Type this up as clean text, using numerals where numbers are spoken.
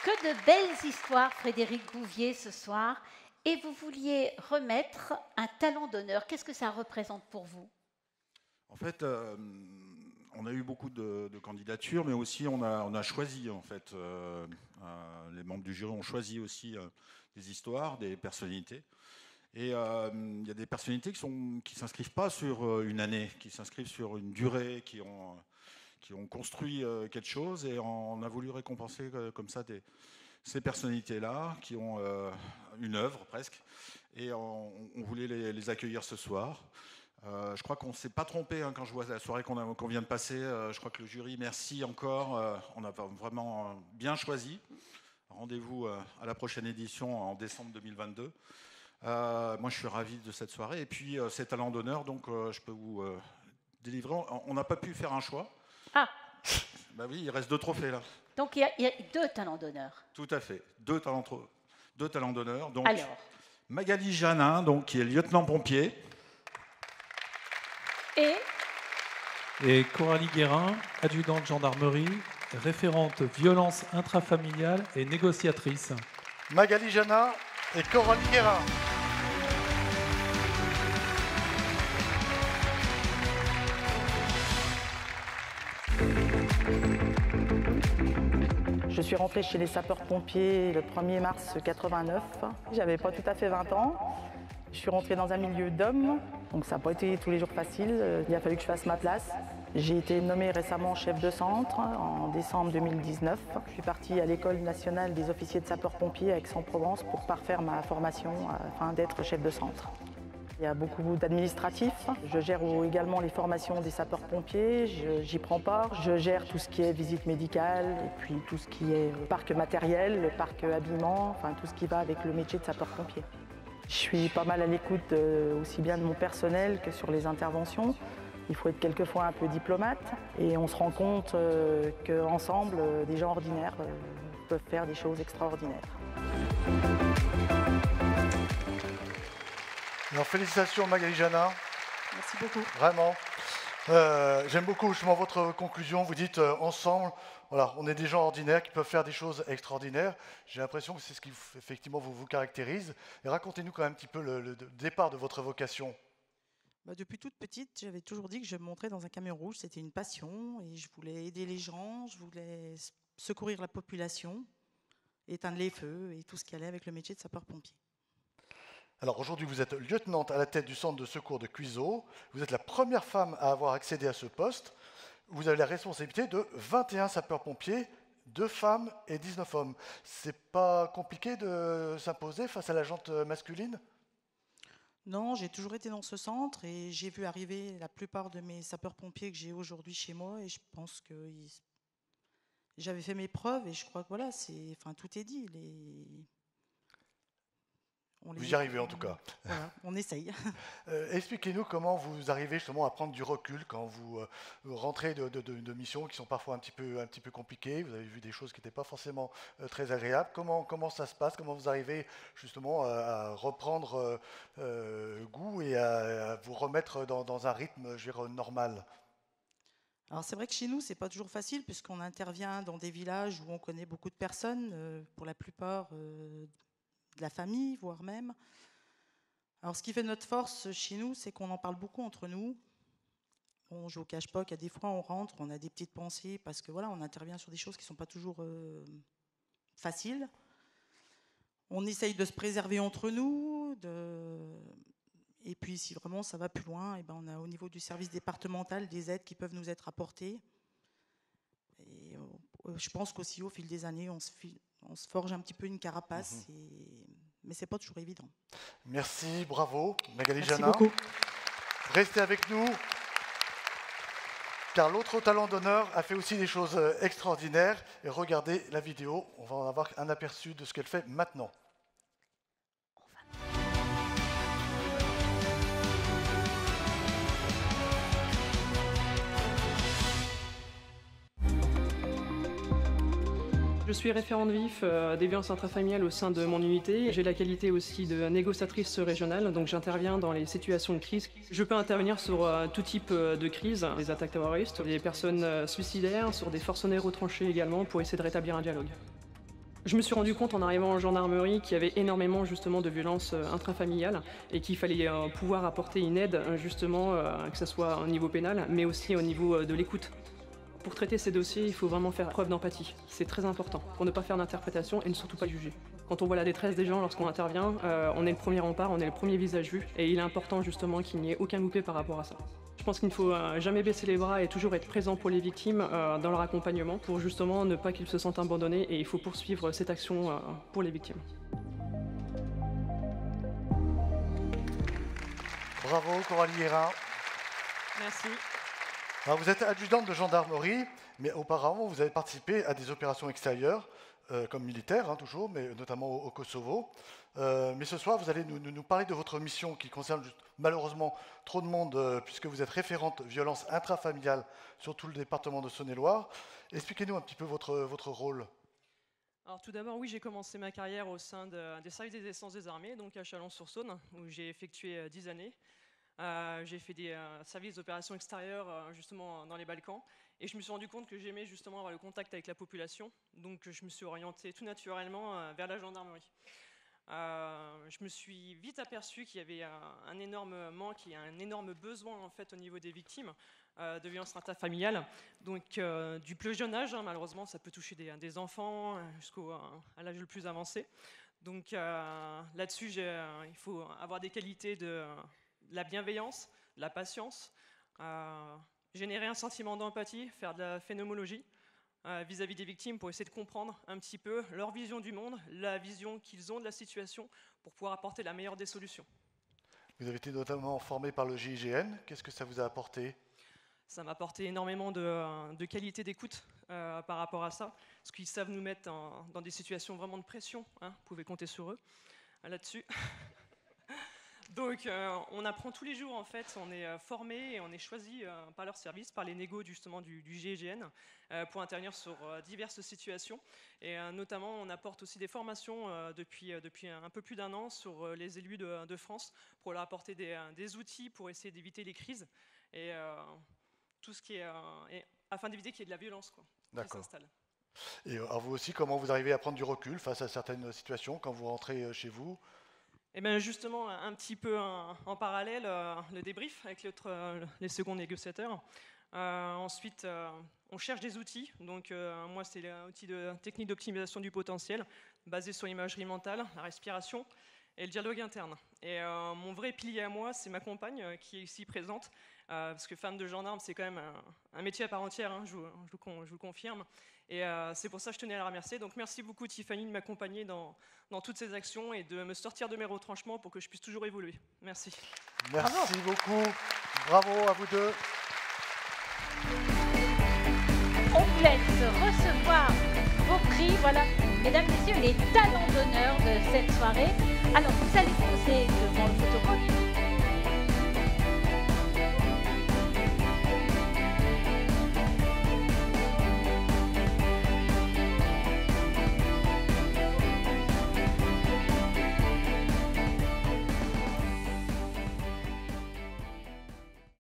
Que de belles histoires, Frédéric Bouvier, ce soir. Et vous vouliez remettre un talent d'honneur. Qu'est-ce que ça représente pour vous? En fait, on a eu beaucoup de candidatures, mais aussi on a choisi, en fait, les membres du jury ont choisi aussi des histoires, des personnalités. Et il y a des personnalités qui ne s'inscrivent pas sur une année, qui s'inscrivent sur une durée, qui ont construit quelque chose, et on a voulu récompenser comme ça ces personnalités-là, qui ont une œuvre presque, et on voulait les accueillir ce soir. Je crois qu'on ne s'est pas trompé hein, quand je vois la soirée qu'on vient de passer. Je crois que le jury, merci encore. On a vraiment bien choisi. Rendez-vous à la prochaine édition en décembre 2022. Moi, je suis ravi de cette soirée. Et puis, ces talents d'honneur, donc je peux vous délivrer. On n'a pas pu faire un choix. Ah. Bah oui, il reste 2 trophées là. Donc, il y a 2 talents d'honneur. Tout à fait. 2 talents d'honneur. Donc, alors, Magali Janin, donc, qui est lieutenant-pompier. Et Coralie Guérin, adjudante de gendarmerie, référente violence intrafamiliale et négociatrice. Magali Janin et Coralie Guérin. Je suis rentrée chez les sapeurs-pompiers le 1er mars 89. J'avais pas tout à fait 20 ans. Je suis rentrée dans un milieu d'hommes, donc ça n'a pas été tous les jours facile. Il a fallu que je fasse ma place. J'ai été nommée récemment chef de centre en décembre 2019. Je suis partie à l'École nationale des officiers de sapeurs-pompiers à Aix-en-Provence pour parfaire ma formation afin d'être chef de centre. Il y a beaucoup d'administratifs. Je gère également les formations des sapeurs-pompiers. J'y prends part. Je gère tout ce qui est visite médicale et puis tout ce qui est parc matériel, le parc habillement, enfin tout ce qui va avec le métier de sapeur-pompier. Je suis pas mal à l'écoute aussi bien de mon personnel que sur les interventions. Il faut être quelquefois un peu diplomate et on se rend compte qu'ensemble, des gens ordinaires peuvent faire des choses extraordinaires. Alors félicitations Magali Janin. Merci beaucoup. Vraiment. J'aime beaucoup justement votre conclusion. Vous dites ensemble, voilà, on est des gens ordinaires qui peuvent faire des choses extraordinaires. J'ai l'impression que c'est ce qui effectivement vous caractérise. Et racontez-nous quand même un petit peu le départ de votre vocation. Depuis toute petite, j'avais toujours dit que je me montrais dans un camion rouge. C'était une passion et je voulais aider les gens, je voulais secourir la population, éteindre les feux et tout ce qui allait avec le métier de sapeur-pompier. Alors aujourd'hui, vous êtes lieutenante à la tête du centre de secours de Cuiseaux. Vous êtes la première femme à avoir accédé à ce poste. Vous avez la responsabilité de 21 sapeurs-pompiers, 2 femmes et 19 hommes. C'est pas compliqué de s'imposer face à la gente masculine ? Non, j'ai toujours été dans ce centre et j'ai vu arriver la plupart de mes sapeurs-pompiers que j'ai aujourd'hui chez moi et je pense que j'avais fait mes preuves et je crois que voilà, tout est dit. Vous y arrivez en tout cas. Voilà, on essaye. Expliquez-nous comment vous arrivez justement à prendre du recul quand vous rentrez de missions qui sont parfois un petit peu compliquées. Vous avez vu des choses qui n'étaient pas forcément très agréables. Comment ça se passe? Comment vous arrivez justement à reprendre goût et à vous remettre dans un rythme, je dirais, normal? Alors c'est vrai que chez nous, c'est pas toujours facile puisqu'on intervient dans des villages où on connaît beaucoup de personnes, pour la plupart de la famille, voire même. Alors, ce qui fait notre force chez nous, c'est qu'on en parle beaucoup entre nous. Bon, je ne vous cache pas qu'il y a des fois, on rentre, on a des petites pensées, parce que voilà, on intervient sur des choses qui ne sont pas toujours faciles. On essaye de se préserver entre nous, et puis si vraiment ça va plus loin, et ben on a au niveau du service départemental des aides qui peuvent nous être apportées. Et je pense qu'aussi au fil des années, on se forge un petit peu une carapace, mais ce n'est pas toujours évident. Merci, bravo, Magali Merci Janin. beaucoup. Restez avec nous, car l'autre talent d'honneur a fait aussi des choses extraordinaires. Et regardez la vidéo, on va en avoir un aperçu de ce qu'elle fait maintenant. Je suis référente vif des violences intrafamiliales au sein de mon unité. J'ai la qualité aussi de négociatrice régionale, donc j'interviens dans les situations de crise. Je peux intervenir sur tout type de crise, des attaques terroristes, des personnes suicidaires, sur des forcenaires retranchés également, pour essayer de rétablir un dialogue. Je me suis rendu compte en arrivant en gendarmerie qu'il y avait énormément justement de violences intrafamiliales et qu'il fallait pouvoir apporter une aide justement, que ce soit au niveau pénal, mais aussi au niveau de l'écoute. Pour traiter ces dossiers, il faut vraiment faire preuve d'empathie. C'est très important pour ne pas faire d'interprétation et ne surtout pas juger. Quand on voit la détresse des gens lorsqu'on intervient, on est le premier rempart, on est le premier visage vu et il est important justement qu'il n'y ait aucun loupé par rapport à ça. Je pense qu'il ne faut jamais baisser les bras et toujours être présent pour les victimes dans leur accompagnement pour justement ne pas qu'ils se sentent abandonnés et il faut poursuivre cette action pour les victimes. Bravo Coralie Guérin. Merci. Alors, vous êtes adjudante de gendarmerie, mais auparavant vous avez participé à des opérations extérieures, comme militaire hein, toujours, mais notamment au Kosovo. Mais ce soir, vous allez nous parler de votre mission qui concerne malheureusement trop de monde, puisque vous êtes référente violence intrafamiliale sur tout le département de Saône-et-Loire. Expliquez-nous un petit peu votre rôle. Alors tout d'abord, oui, j'ai commencé ma carrière au sein des services des essences des armées, donc à Chalon-sur-Saône, où j'ai effectué 10 années. J'ai fait des services d'opérations extérieures justement dans les Balkans et je me suis rendu compte que j'aimais justement avoir le contact avec la population, donc je me suis orienté tout naturellement vers la gendarmerie. Je me suis vite aperçu qu'il y avait un énorme manque et un énorme besoin en fait au niveau des victimes de violences intrafamiliales, donc du plus jeune âge, hein, malheureusement ça peut toucher des enfants jusqu'à l'âge le plus avancé. Donc là-dessus il faut avoir des qualités de la bienveillance, de la patience, générer un sentiment d'empathie, faire de la phénoménologie vis-à-vis des victimes pour essayer de comprendre un petit peu leur vision du monde, la vision qu'ils ont de la situation pour pouvoir apporter la meilleure des solutions. Vous avez été notamment formé par le GIGN. Qu'est-ce que ça vous a apporté ? Ça m'a apporté énormément de qualité d'écoute par rapport à ça, parce qu'ils savent nous mettre dans des situations vraiment de pression. Hein, vous pouvez compter sur eux là-dessus. Donc on apprend tous les jours en fait, on est formé et on est choisi par leur service, par les négos justement du GIGN pour intervenir sur diverses situations et notamment on apporte aussi des formations depuis un peu plus d'un an sur les élus de France pour leur apporter des outils pour essayer d'éviter les crises et tout ce qui est afin d'éviter qu'il y ait de la violence qui s'installe. Et alors vous aussi, comment vous arrivez à prendre du recul face à certaines situations quand vous rentrez chez vous ? Et bien justement, un petit peu en parallèle, le débrief avec les seconds négociateurs. Ensuite, on cherche des outils. Donc moi, c'est l'outil de technique d'optimisation du potentiel, basé sur l'imagerie mentale, la respiration et le dialogue interne. Et mon vrai pilier à moi, c'est ma compagne qui est ici présente, parce que femme de gendarme, c'est quand même un métier à part entière, hein, je vous le confirme. Et c'est pour ça que je tenais à la remercier. Donc merci beaucoup Tiffany de m'accompagner dans toutes ces actions et de me sortir de mes retranchements pour que je puisse toujours évoluer. Merci. Merci beaucoup. Bravo à vous deux. On vous laisse recevoir vos prix. Voilà, mesdames, messieurs, les talents d'honneur de cette soirée. Alors, vous allez